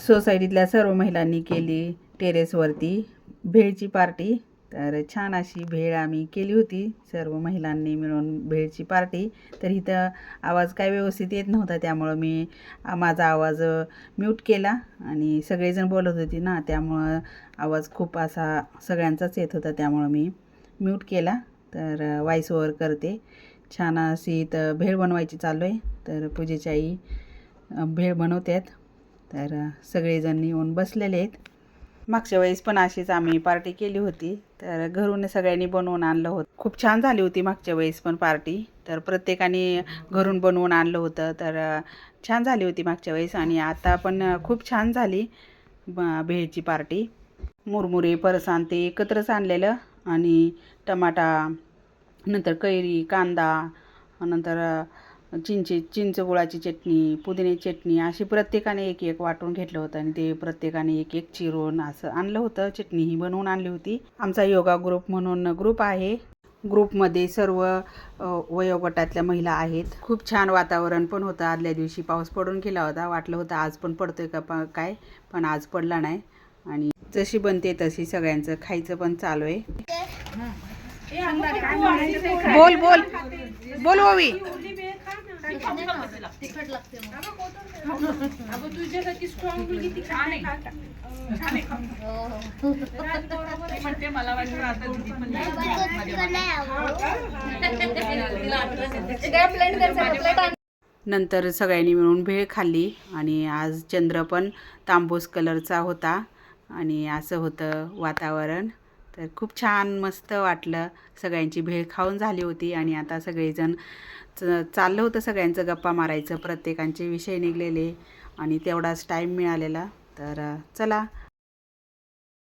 सोसायटीतल्या सर्व महिलांनी केली टेरेसवरती भेळची पार्टी। तर छान अशी भेळ आम्ही केली होती सर्व महिलांनी मिळून भेळची पार्टी। तर इथं आवाज काय व्यवस्थित येत नव्हता, त्यामुळं मी माझा आवाज म्यूट केला आणि सगळेजण बोलत होते ना, त्यामुळं आवाज खूप असा सगळ्यांचाच येत होता, त्यामुळं मी म्यूट केला। तर व्हॉइस ओव्हर करते। छान अशी इथं भेळ बनवायची चालू आहे। तर पूजेची आई भेळ बनवतात। तर सगळेजण येऊन बसलेले आहेत। मागच्या वेळेस पण अशीच आम्ही पार्टी केली होती, तर घरून सगळ्यांनी बनवून आणलं होतं। खूप छान झाली होती मागच्या वेळेस पण पार्टी, तर प्रत्येकाने घरून बनवून आणलं होतं। तर छान झाली होती मागच्या वेळेस आणि आता पण खूप छान झाली भेळची पार्टी। मुरमुरे फरसाण ते एकत्रच आणलेलं आणि टमाटा, नंतर कैरी, कांदा, नंतर चिंच गुळाची चटणी, पुदिन्याची चटणी अशी प्रत्येकाने एक एक वाटून घेतलं होतं आणि ते प्रत्येकाने एक एक चिरून असं आणलं होतं। चटणी ही बनवून आणली होती। आमचा योगा ग्रुप म्हणून ग्रुप आहे। ग्रुपमध्ये सर्व वयोगटातल्या महिला आहेत। खूप छान वातावरण पण होतं। आदल्या दिवशी पाऊस पडून गेला होता, वाटलं होतं आज पण पडतोय का काय, पण आज पडला नाही आणि जशी बनते तशी सगळ्यांचं खायचं पण चालू आहे। बोल बोल बोल ओवी। नंतर सगळ्यांनी मिळून भेळ खाल्ली आणि आज चंद्र पण तांबूस कलरचा होता आणि असं होतं वातावरण। तर खूप छान मस्त वाटलं। सगळ्यांची भेळ खाऊन झाली होती आणि आता सगळेजण चाललं होतं सगळ्यांचं गप्पा मारायचं, प्रत्येकांचे विषय निघलेले आणि तेवढाच टाईम मिळालेला। तर चला